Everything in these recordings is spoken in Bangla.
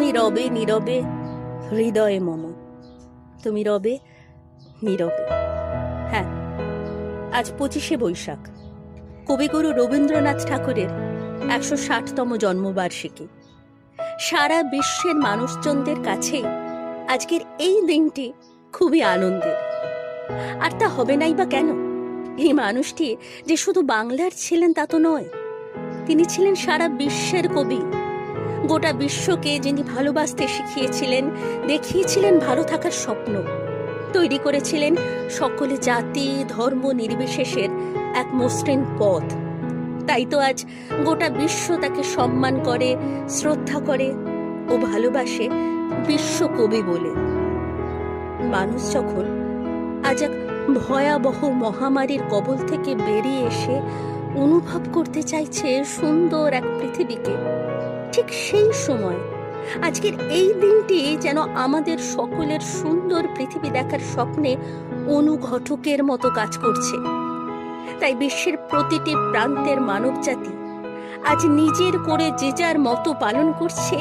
তুমি রবে নীরবে হৃদয়ে মম, তুমি রবে নীরবে। হ্যাঁ, আজ 25শে বৈশাখ, কবিগুরু রবীন্দ্রনাথ ঠাকুরের 160তম জন্মবার্ষিকী। সারা বিশ্বের মানুষজনদের কাছে আজকের এই দিনটি খুবই আনন্দের। আর তা হবে নাই বা কেন? এই মানুষটি যে শুধু বাংলার ছিলেন তা তো নয়, তিনি ছিলেন সারা বিশ্বের কবি। গোটা বিশ্বকে যিনি ভালোবাসতে শিখিয়েছিলেন, দেখিয়েছিলেন ভালো থাকার স্বপ্ন, তৈরি করেছিলেন সকল জাতি ধর্ম নির্বিশেষের এক মসৃণ পথ। তাই তো আজ গোটা বিশ্ব তাকে সম্মান করে, শ্রদ্ধা করে ও ভালোবাসে বিশ্বকবি বলে। মানুষ যখন আজ এক ভয়াবহ মহামারীর কবল থেকে বেরিয়ে এসে অনুভব করতে চাইছে সুন্দর এক পৃথিবীকে, ঠিক সেই সময় আজকের এই দিনটি যেন আমাদের সকলের সুন্দর পৃথিবী দেখার স্বপ্নে অনুঘটকের মতো কাজ করছে। তাই বিশ্বের প্রতিটি প্রান্তের মানবজাতি আজ নিজের করে যে যার মতো পালন করছে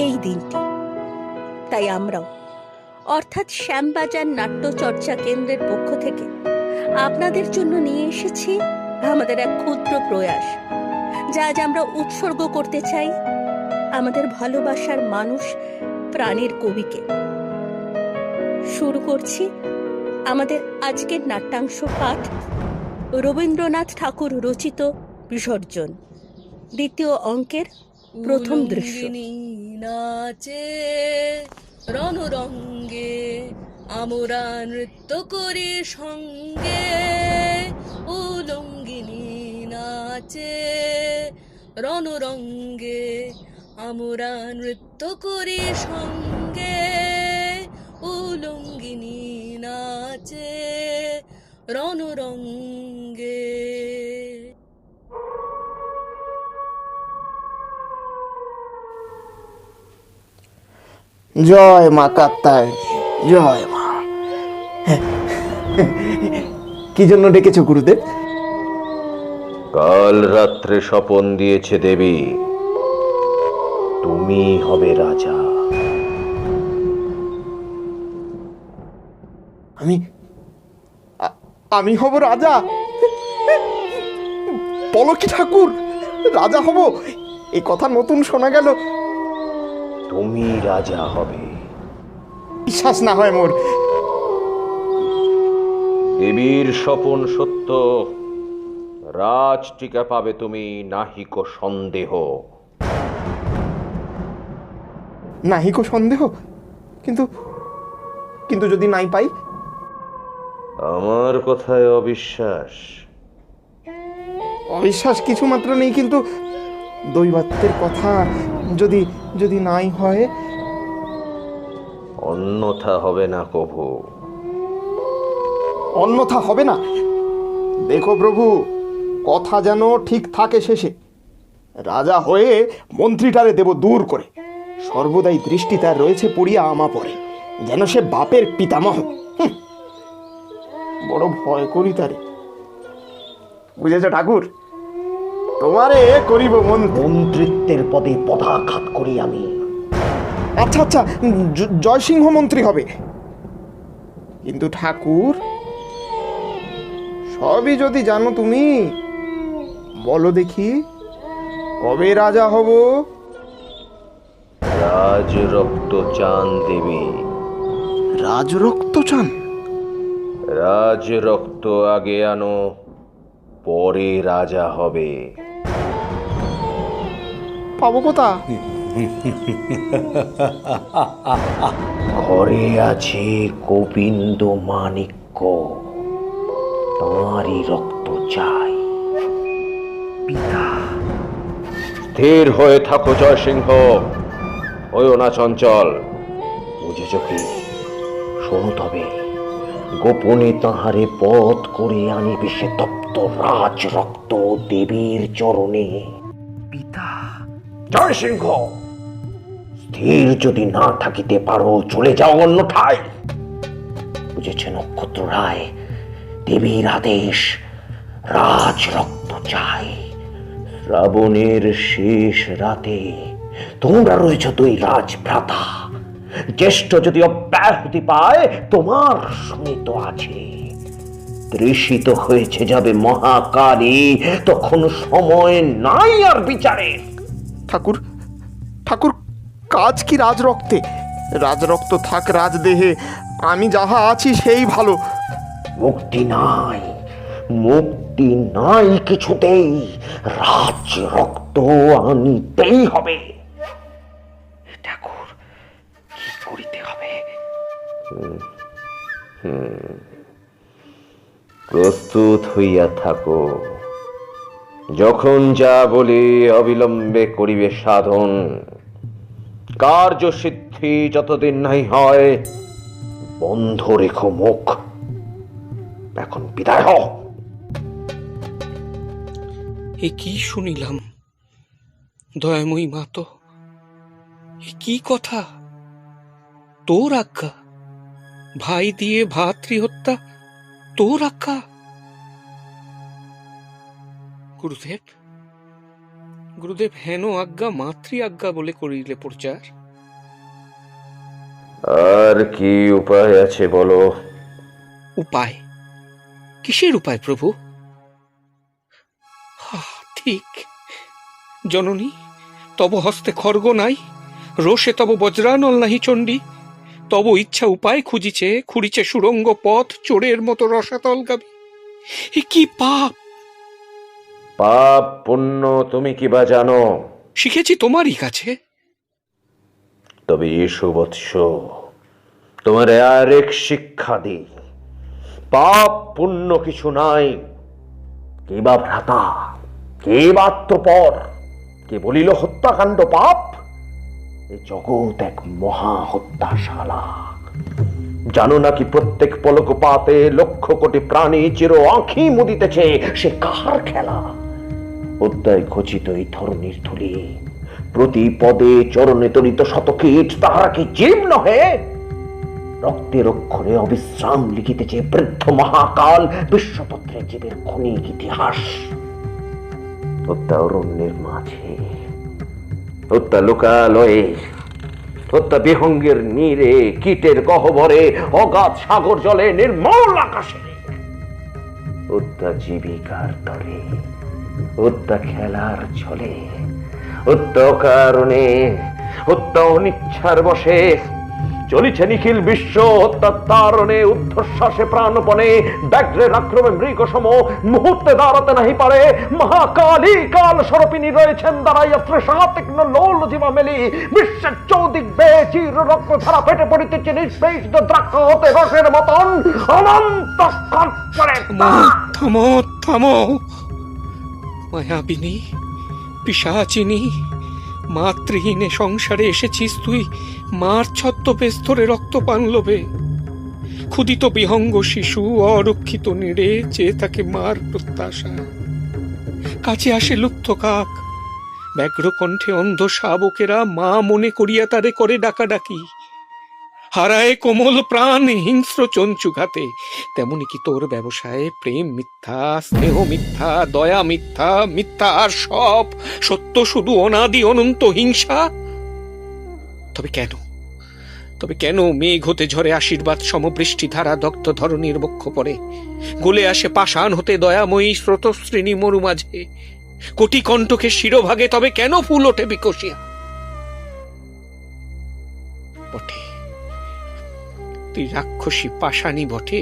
এই দিনটি। তাই আমরাও, অর্থাৎ শ্যামবাজার নাট্যচর্চা কেন্দ্রের পক্ষ থেকে আপনাদের জন্য নিয়ে এসেছি আমাদের এক ক্ষুদ্র প্রয়াস, যা আজ আমরা উৎসর্গ করতে চাই আমাদের ভালোবাসার মানুষ, প্রাণের কবিকে। শুরু করছি আমাদের আজকের নাট্যাংশ পাঠ, রবীন্দ্রনাথ ঠাকুর রচিত বিসর্জন, দ্বিতীয় অঙ্কের প্রথম দৃশ্য। নাচে রণরঙ্গে আমরা নৃত্য করি সঙ্গে, উলঙ্গিনী নাচে রণরঙ্গে আমরা নৃত্য করি সঙ্গে, উলঙ্গিনী নাচে রণরঙ্গে। জয় মা কাত্যায়নী, জয় মা। কি জন্য ডেকেছো গুরুদেব? কাল রাত্রে স্বপন দিয়েছে দেবী, তুমি হবে রাজা। আমি হব রাজা? বলো কি ঠাকুর, রাজা হব? এই কথা নতুন শোনা গেল। তুমি রাজা হবে। বিশ্বাস না হয় মোর। দেবীর স্বপন সত্য, রাজ টিকা পাবে তুমি, নাহিকো সন্দেহ। নাহিকো সন্দেহ? কিন্তু কিন্তু যদি নাই পাই? আমার কথায় অবিশ্বাস? অবিশ্বাস কিছু মাত্র নেই, কিন্তু দৈবাত্যের কথা যদি যদি নাই হয়? অন্যথা হবে না কভু। অন্যথা হবে না? দেখো প্রভু, কথা যেন ঠিক থাকে শেষে। রাজা হয়ে মন্ত্রীটারে দেব দূর করে। সর্বদাই দৃষ্টি তার রয়েছে পড়িয়া আমা পরে, যেন সে বাপের পিতামহ। বড় ভয় করি তারে। বুঝেছ ঠাকুর, তোমারে করিব মন্ত্রিত্বের পদে পদাঘাত করি আমি। আচ্ছা আচ্ছা, জয়সিংহ মন্ত্রী হবে। কিন্তু ঠাকুর, সবই যদি জানো তুমি, বলো দেখি কবে রাজা হব? রাজ রক্ত চান দেবী। রাজরক্ত চান? রাজ রক্ত আগে আনো, পরে রাজা হবে। পাবো কোথা? ঘরে আছে গোবিন্দ মাণিক্য, তাঁরই রক্ত চাই। পিতা, স্থির হয়ে থাকো জয়সিংহ, হইও না চঞ্চল। বুঝেছ কি? শোনো তবে, গোপনে তাহারে পথ করে আনিবে সে তপ্ত রাজ রক্ত দেবীর চরণে। পিতা। জয়সিংহ, স্থির যদি না থাকিতে পারো, চলে যাও অন্যথায়। বুঝেছে নক্ষত্র রায়, দেবীর আদেশ, রাজ রক্ত চাই। শ্রাবণের শেষ রাতে তোমরা রয়েছ দুই রাজভ্রাতা। জ্যেষ্ঠ যদি অব্যাহতি পায়, তোমার সুনীত আছে। তৃষিত হয়েছে যাবে মহাকালী, তখন সময় নাই আর বিচারের। ঠাকুর, ঠাকুর, কাজ কি রাজরক্তে? রাজরক্ত থাক রাজদেহে, আমি যাহা আছি সেই ভালো। মুক্তি নাই, মুক্তি নাই কিছুতেই। রাজ রক্ত আনিতেই হবে। ঠাকুর, কি করিতে হবে? প্রস্তুত হইয়া থাকো। যখন যা বলি অবিলম্বে করিবে সাধন। কার্য সিদ্ধি যতদিন নাই হয়, বন্ধ রেখো মুখ। এখন বিদায় হও। এ কি শুনিলাম দয়াময়ী মা, তো এ কি কথা? তোর আজ্ঞা, ভাই দিয়ে ভাতৃ হত্যা তোর আজ্ঞা? গুরুদেব, গুরুদেব, হেন আজ্ঞা মাতৃ আজ্ঞা বলে করিলে প্রচার? আর কি উপায় আছে বলো? উপায়? কিসের উপায় প্রভু? ঠিক, জননী, তব হস্তে খড়গ নাই, রোষে তব বজ্রানল নাহি চণ্ডী। তব ইচ্ছা উপায় খুঁড়িছে সুরঙ্গ পথ, চোরের মতো রসাতল গাবি। এ কি পাপ! পাপ পুণ্য তুমি কি বা জানো? শিখেছি তোমারই কাছে। তবে এসো বৎস, তোমার আর এক শিক্ষা দিই। পাপ পুণ্য কিছু নাই। কে বা ভ্রাতা, কে বা আত্মপর, কে বলিল হত্যাকাণ্ড পাপ? এ জগৎ এক মহা হত্যাশালা। জানো নাকি প্রত্যেক পলকপাতে লক্ষ কোটি প্রাণী চির আঁখি মুদিতেছে। সে কাহার খেলা? অধ্যায় খচিত এই ধরনীর ধুলি, প্রতি পদে চরণে তরিত শতকীট, তাহারা কি জীব নহে? রক্তের অক্ষরে অবিশ্রাম লিখিতেছে বৃদ্ধ মহাকাল বিশ্বপত্রে জীবের ক্ষণিক ইতিহাস। হত্যা অরণ্যের মাঝে, হত্যা লোকালয়ে, হত্যা বিহঙ্গের নীরে, কীটের গহ্বরে, অগাধ সাগর জলে, নির্মল আকাশে। হত্যা জীবিকার তরে, হত্যা খেলার ছলে, হত্যা কারণে, হত্যা অনিচ্ছার বসে। চলিছে নিখিল বিশ্ব হত্যার তারণে, ঊর্ধ্বশ্বাসে প্রাণপণে, ব্যাঘ্রের আক্রমে মৃগ সম, মুহূর্তে দাঁড়াতে নাহি পারে। মহাকালী কাল স্বরূপিনী রয়েছেন দাঁড়াইয়া, তৃষাতিক্ন লোল জীবা মেলি। বিশ্বের চৌদিক বেয়ে চির রক্ত ধারা ফেটে পড়িতেছে নিষ্পেষ দ্রাক্ষ হতে রসের মতন অনন্ত কল্পরে। থামো, থামো মায়াবিনী, পিশাচিনী, মাতৃহীনে সংসারে এসেছিস তুই মার ছদ্মবেশ ধরে রক্তপান লোভে। ক্ষুদিত বিহঙ্গ শিশু অরক্ষিত নিড়ে চেয়ে থাকে মার প্রত্যাশা। কাছে আসে লুপ্ত কাক, ব্যগ্র কণ্ঠে অন্ধ শাবকেরা মা মনে করিয়া তারে করে ডাকাডাকি। হারায় কোমল প্রাণ হিংস্র চঞ্চুঘাতে। তেমনি কি তোর ব্যবসায় প্রেম মিথ্যা, স্নেহ মিথ্যা, দয়া মিথ্যা, মিথ্যা আর সব সত্য শুধু অনাদি অনন্ত হিংসা? তবে কেন, তবে কেন মেঘ হতে ঝরে আশীর্বাদ সমবৃষ্টি ধারা দগ্ধ ধরণীর বক্ষ পরে? গলে আসে পাষাণ হতে দয়াময়ী স্রোতস্বিনী মরু মাঝে। কোটি কণ্ঠকে শিরোভাগে, তবে কেন ফুল ওঠে বিকশিয়া? বটে, তুই রাক্ষসী পাষাণী বটে।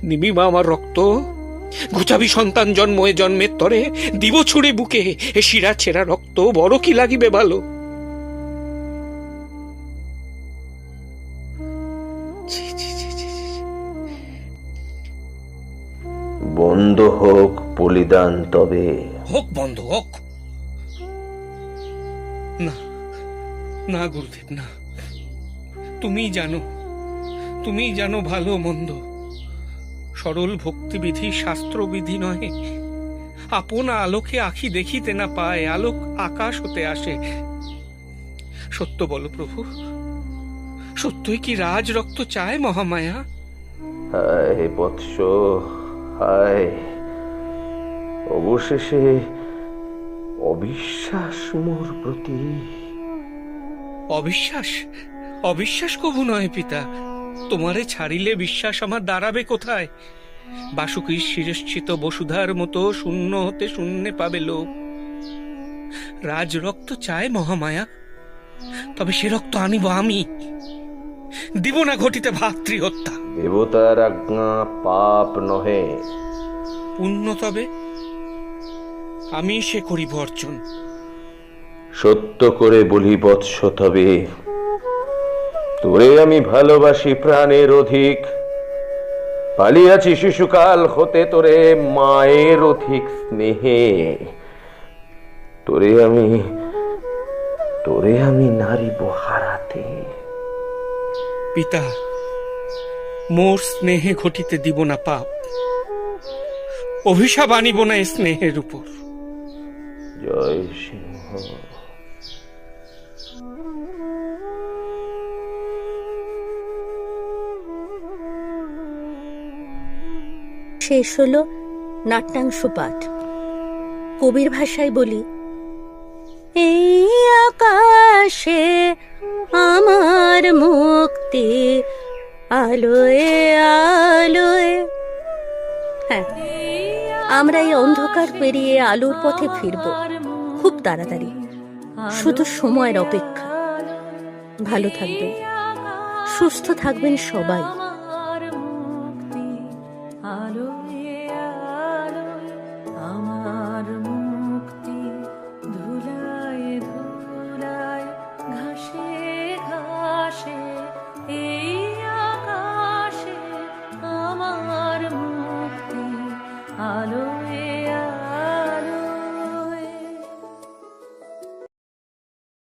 নিবিমা আমার রক্ত, ঘুচাবি সন্তান জন্মে জন্মের তরে, দিব ছুড়ে বুকে এ শিরা ছেঁড়া রক্ত, বড় কি লাগিবে ভালো? বন্ধ হোক বলিদান, তবে হোক বন্ধ হোক। না না গুরুদেব, না। তুমি জানো ভালো মন্দ। সরল ভক্তিবিধি শাস্ত্রবিধি নহে। আপন আলোকে আখি দেখিতে না পায়, আলোক আকাশ হতে আসে। সত্য বলো প্রভু, সত্যই কি রাজ রক্ত চায় মহামায়া? হায় বৎস, হায়। অবশেষে অবিশ্বাস মোর প্রতি? অবিশ্বাস? অবিশ্বাস কবু নয় পিতা, তোমারে ছাড়িলে বিশ্বাস আমার দাঁড়াবে কোথায়? বাসুকীর শিরশ্চিত বসুধার মতো শূন্য হতে শূন্যে পাবে লোক। রাজ রক্ত চায় মহামায়া, তবে সে রক্ত আনিব আমি, দিব না ঘটিতে ভাতৃহত্যা। দেবতার আজ্ঞা পাপ নহে। পুণ্য তবে আমি সে করিব অর্জন। সত্য করে বলি বৎস, তবে তোরে আমি ভালোবাসি প্রাণের অধিক। পালিয়াছি শিশুকাল হতে তোরে মায়ের অধিক স্নেহে। তোরে আমি নারিব হারাতে। পিতা, মোর স্নেহে ঘটিতে দিব না পাপ, অভিশাপ আনিব না এ স্নেহের উপর। জয় সিংহ। শেষ হলো নাট্যাংশ পাঠ। কবির ভাষায় বলি, এই আকাশে আমার মুক্তি, আলোয় আলোয়। হ্যাঁ, আমরা এই অন্ধকার পেরিয়ে আলোর পথে ফিরব খুব তাড়াতাড়ি, শুধু সময়ের অপেক্ষা। ভালো থাকবেন, সুস্থ থাকবেন সবাই।